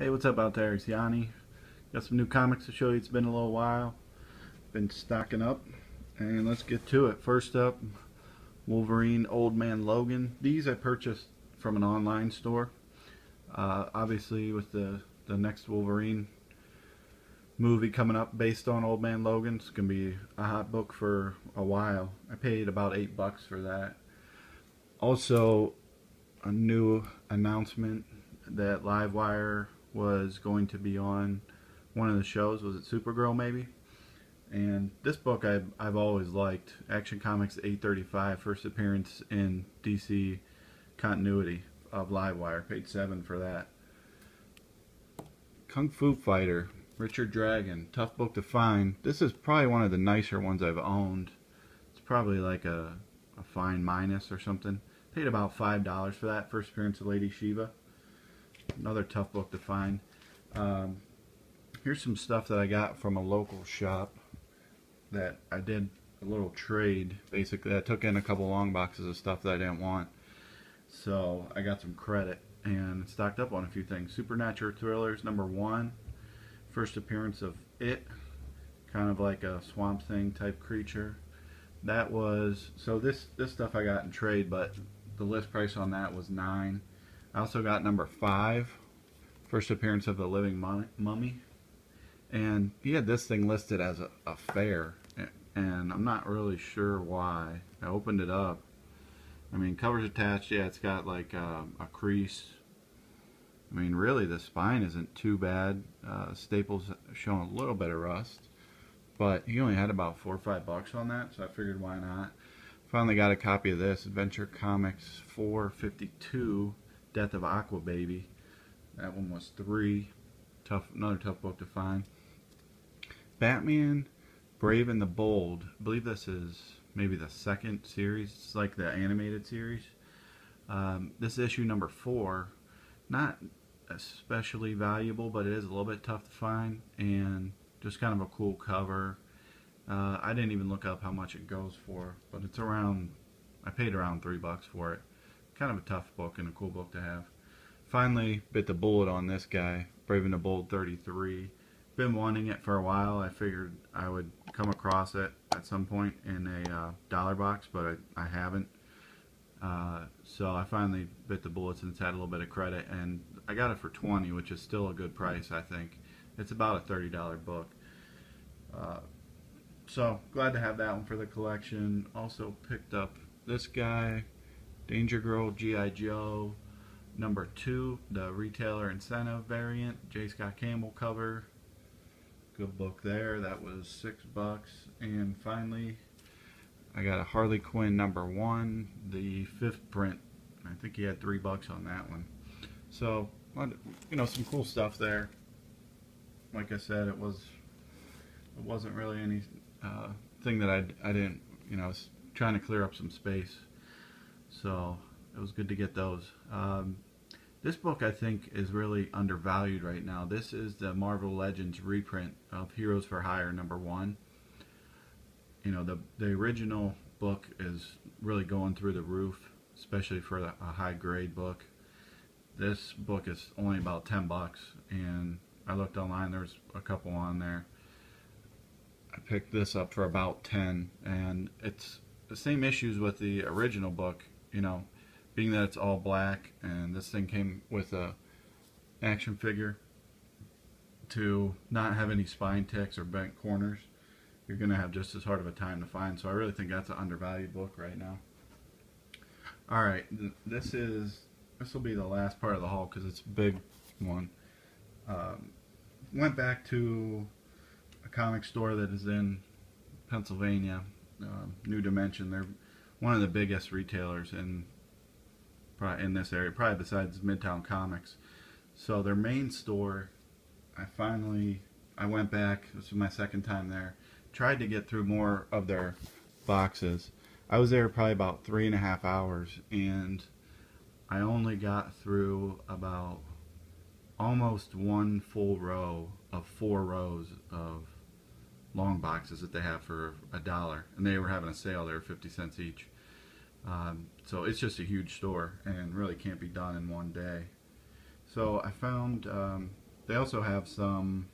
Hey, what's up out there? It's Yanni. Got some new comics to show you. It's been a little while. Been stocking up, and let's get to it. First up, Wolverine Old Man Logan. These I purchased from an online store. Obviously, with the next Wolverine movie coming up based on Old Man Logan, it's gonna be a hot book for a while. I paid about $8 for that. Also, a new announcement that Livewire was going to be on one of the shows. Was it Supergirl maybe? And this book I've always liked. Action Comics 835, first appearance in DC continuity of Livewire. Paid $7 for that. Kung Fu Fighter, Richard Dragon. Tough book to find. This is probably one of the nicer ones I've owned. It's probably like a fine minus or something. Paid about $5 for that. First appearance of Lady Shiva. Another tough book to find. Here's some stuff that I got from a local shop that I did a little trade. Basically, I took in a couple long boxes of stuff that I didn't want, so I got some credit and stocked up on a few things. Supernatural Thrillers #1, first appearance of It, kind of like a Swamp Thing type creature. That was, so this stuff I got in trade, but the list price on that was $9. I also got #5, first appearance of the Living Mummy, and he had this thing listed as a fair, and I'm not really sure why. I opened it up. I mean, cover's attached. Yeah, it's got like a crease. I mean, really, the spine isn't too bad. Staples showing a little bit of rust, but he only had about $4 or $5 on that, so I figured why not. Finally got a copy of this, Adventure Comics 452, Death of Aqua Baby. That one was $3. Another tough book to find. Batman, Brave and the Bold. I believe this is maybe the second series. It's like the animated series. This is issue #4. Not especially valuable, but it is a little bit tough to find, and just kind of a cool cover. I didn't even look up how much it goes for, but it's around, I paid around $3 for it. Kind of a tough book and a cool book to have. Finally bit the bullet on this guy, Brave and the Bold 33. Been wanting it for a while. I figured I would come across it at some point in a dollar box, but I haven't. So I finally bit the bullet since it had a little bit of credit, and I got it for $20, which is still a good price, I think. It's about a $30 book. So glad to have that one for the collection. Also picked up this guy, Danger Girl G.I. Joe #2, the retailer incentive variant, J. Scott Campbell cover. Good book there. That was $6. And finally, I got a Harley Quinn #1, the 5th print. I think he had $3 on that one. So, you know, some cool stuff there. Like I said, it wasn't really any thing that I didn't, you know, I was trying to clear up some space, so it was good to get those. This book I think is really undervalued right now. This is the Marvel Legends reprint of Heroes for Hire #1. You know, the original book is really going through the roof, especially for a high grade book. This book is only about $10, and I looked online, there's a couple on there. I picked this up for about $10, and it's the same issues with the original book, you know, being that it's all black, and this thing came with a action figure. To not have any spine ticks or bent corners, you're going to have just as hard of a time to find. So I really think that's an undervalued book right now. Alright, this will be the last part of the haul because it's a big one. Went back to a comic store that is in Pennsylvania, New Dimension. They're one of the biggest retailers in this area, probably besides Midtown Comics. So their main store, I went back, this was my second time there, tried to get through more of their boxes. I was there probably about 3.5 hours, and I only got through about almost one full row of 4 rows of long boxes that they have for $1, and they were having a sale. They were 50 cents each. So it's just a huge store and really can't be done in one day. So I found they also have some,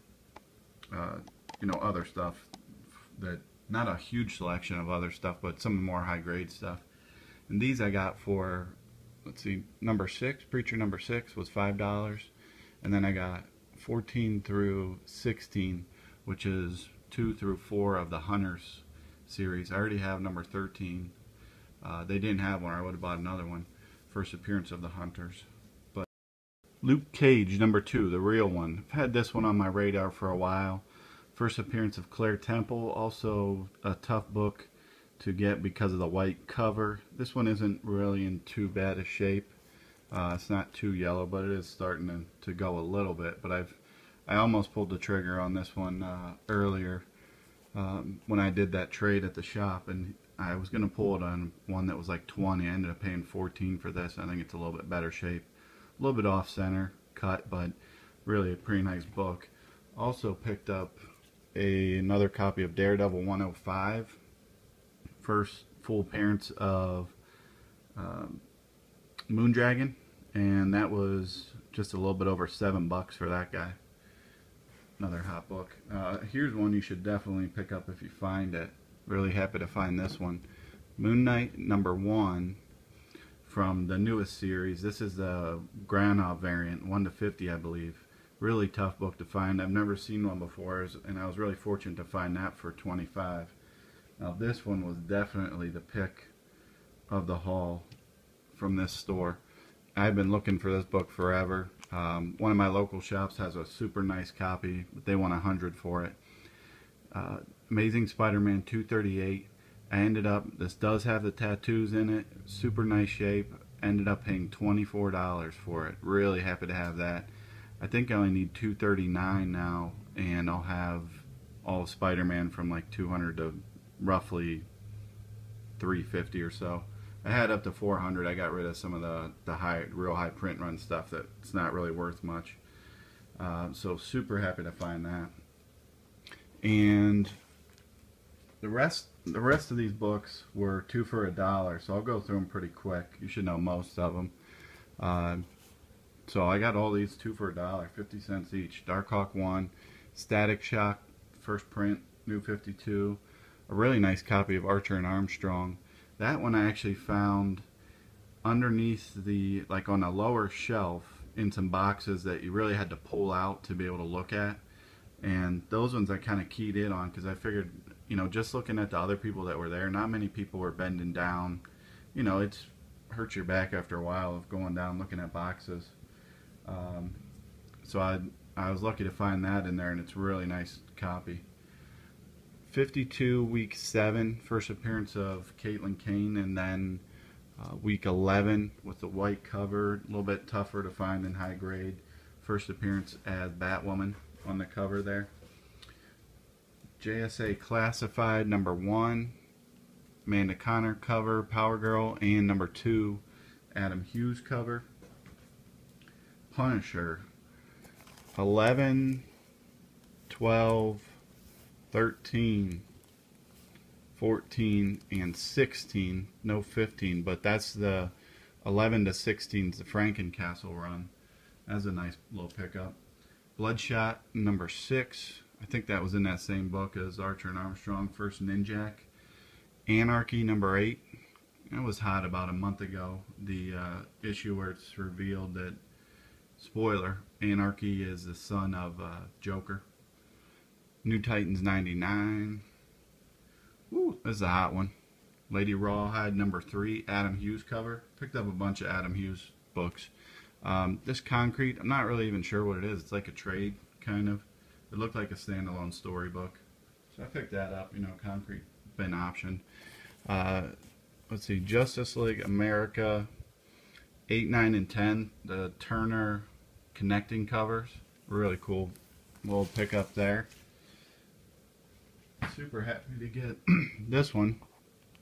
you know, other stuff that, not a huge selection of other stuff, but some more high grade stuff. And these I got for, let's see, number 6, Preacher number 6 was $5. And then I got 14 through 16, which is 2 through 4 of the Hunters series. I already have number 13. They didn't have one, or I would have bought another one. First appearance of the Hunters. But Luke Cage number 2, the real one. I've had this one on my radar for a while. First appearance of Claire Temple, also a tough book to get because of the white cover. This one isn't really in too bad a shape. It's not too yellow, but it is starting to go a little bit. But I almost pulled the trigger on this one earlier when I did that trade at the shop, and I was going to pull it on one that was like 20. I ended up paying 14 for this. I think it's a little bit better shape, a little bit off center cut, but really a pretty nice book. Also picked up another copy of Daredevil 105, first full appearance of Moondragon, and that was just a little bit over $7 for that guy. Another hot book. Here's one you should definitely pick up if you find it. Really happy to find this one. Moon Knight number 1 from the newest series. This is the Granov variant, 1 to 50, I believe. Really tough book to find. I've never seen one before, and I was really fortunate to find that for 25. Now this one was definitely the pick of the haul from this store. I've been looking for this book forever. One of my local shops has a super nice copy, but they want 100 for it. Amazing Spider-Man 238. I ended up, this does have the tattoos in it, super nice shape. Ended up paying $24 for it. Really happy to have that. I think I only need 239 now, and I'll have all of Spider-Man from like 200 to roughly 350 or so. I had up to 400. I got rid of some of the real high print run stuff that's not really worth much. So super happy to find that. And the rest of these books were 2 for $1, so I'll go through them pretty quick. You should know most of them. So I got all these 2 for $1, 50 cents each. Darkhawk 1, Static Shock, first print, New 52. A really nice copy of Archer and Armstrong. That one I actually found underneath the, like on a lower shelf in some boxes that you really had to pull out to be able to look at. And those ones I kind of keyed in on because I figured, you know, just looking at the other people that were there, not many people were bending down. You know, it hurts your back after a while of going down looking at boxes. So I was lucky to find that in there, and it's a really nice copy. 52 week 7, first appearance of Caitlin Kane, and then week 11 with the white cover, a little bit tougher to find in high grade. First appearance as Batwoman on the cover there. JSA Classified number 1, Amanda Connor cover, Power Girl, and number 2, Adam Hughes cover. Punisher 11, 12, 13, 14, and 16. No 15, but that's the 11 to 16 is the Frankencastle run. That's a nice little pickup. Bloodshot number 6. I think that was in that same book as Archer and Armstrong, first Ninjak. Anarchy number 8. It was hot about a month ago. The issue where it's revealed that, spoiler, Anarchy is the son of Joker. New Titans 99. Woo, this is a hot one. Lady Rawhide number 3, Adam Hughes cover. Picked up a bunch of Adam Hughes books. This Concrete, I'm not really even sure what it is. It's like a trade, kind of. It looked like a standalone storybook. So I picked that up, you know, Concrete, been optioned. Let's see, Justice League America 8, 9, and 10. The Turner connecting covers. Really cool little pickup there. Super happy to get this one.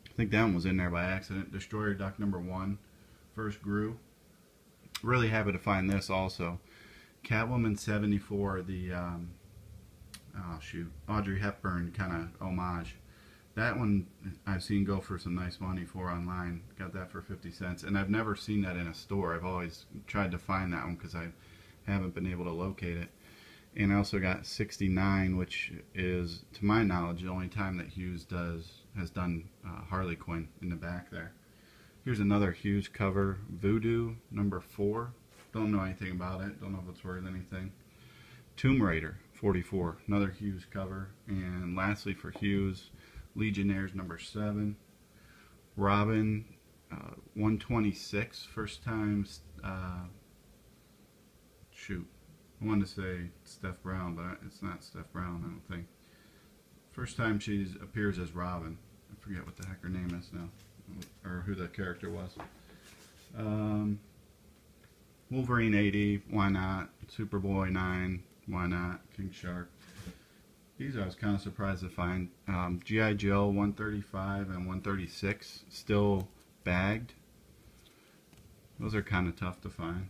I think that one was in there by accident. Destroyer Duck number 1, first Gru. Really happy to find this also. Catwoman 74, the Audrey Hepburn kind of homage. That one I've seen go for some nice money for online. Got that for 50 cents, and I've never seen that in a store. I've always tried to find that one because I haven't been able to locate it. And I also got 69, which is, to my knowledge, the only time that Hughes has done Harley Quinn in the back there. Here's another Hughes cover, Voodoo number 4. Don't know anything about it. Don't know if it's worth anything. Tomb Raider 44, another Hughes cover. And lastly for Hughes, Legionnaires number 7. Robin 126, first time. Shoot. I wanted to say Steph Brown, but it's not Steph Brown, I don't think. First time she appears as Robin. I forget what the heck her name is now, or who the character was. Wolverine 80, why not? Superboy 9, why not? King Shark. These I was kind of surprised to find. G.I. Joe 135 and 136, still bagged. Those are kind of tough to find.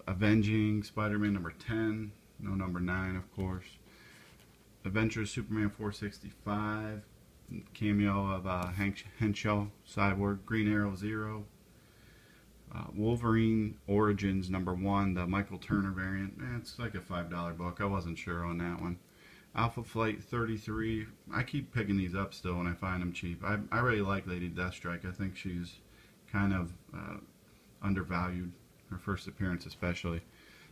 Avenging Spider-Man number 10, no number 9 of course. Adventures Superman 465, cameo of Hank Henshaw, Cyborg, Green Arrow 0. Wolverine Origins number 1, the Michael Turner variant. It's like a $5 book. I wasn't sure on that one. Alpha Flight 33. I keep picking these up still when I find them cheap. I really like Lady Deathstrike. I think she's kind of undervalued. Her first appearance especially.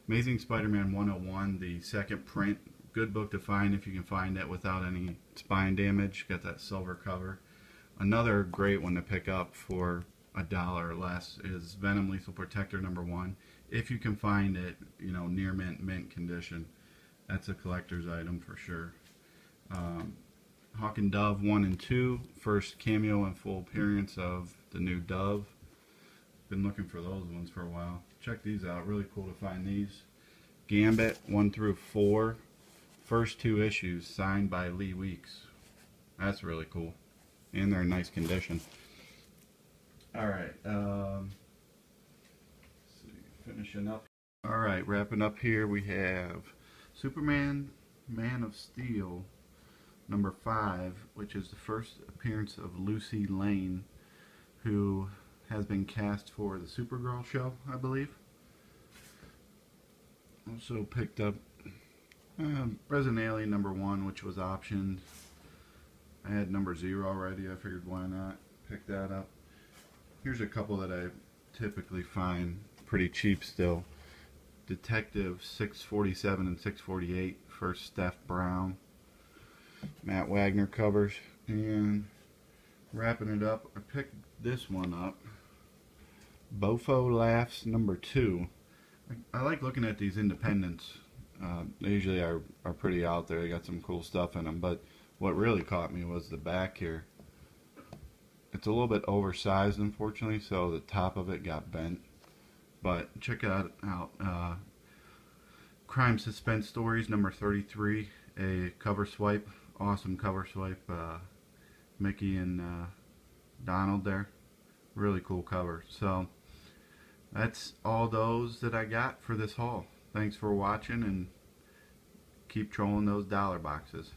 Amazing Spider-Man 101, the second print. Good book to find if you can find it without any spine damage. Got that silver cover. Another great one to pick up for $1 or less is Venom Lethal Protector number 1. If you can find it, you know, near mint condition. That's a collector's item for sure. Hawk and Dove 1 and 2. First cameo and full appearance of the new Dove. Been looking for those ones for a while. Check these out. Really cool to find these. Gambit 1 through 4. First 2 issues signed by Lee Weeks. That's really cool. And they're in nice condition. Alright. Finishing up. Alright, wrapping up here we have Superman Man of Steel number 5, which is the first appearance of Lucy Lane, who has been cast for the Supergirl show, I believe. Also picked up Resident Alien number 1, which was optioned. I had number 0 already. I figured why not pick that up. Here's a couple that I typically find pretty cheap still. Detective 647 and 648, first Steph Brown. Matt Wagner covers. And wrapping it up, I picked this one up. Bofo Laughs number 2. I like looking at these independents. They usually are pretty out there. They got some cool stuff in them. But what really caught me was the back here. It's a little bit oversized, unfortunately, so the top of it got bent. But check it out. Crime Suspense Stories number 33. A cover swipe. Awesome cover swipe. Mickey and Donald there. Really cool cover. So that's all those that I got for this haul. Thanks for watching, and keep trolling those dollar boxes.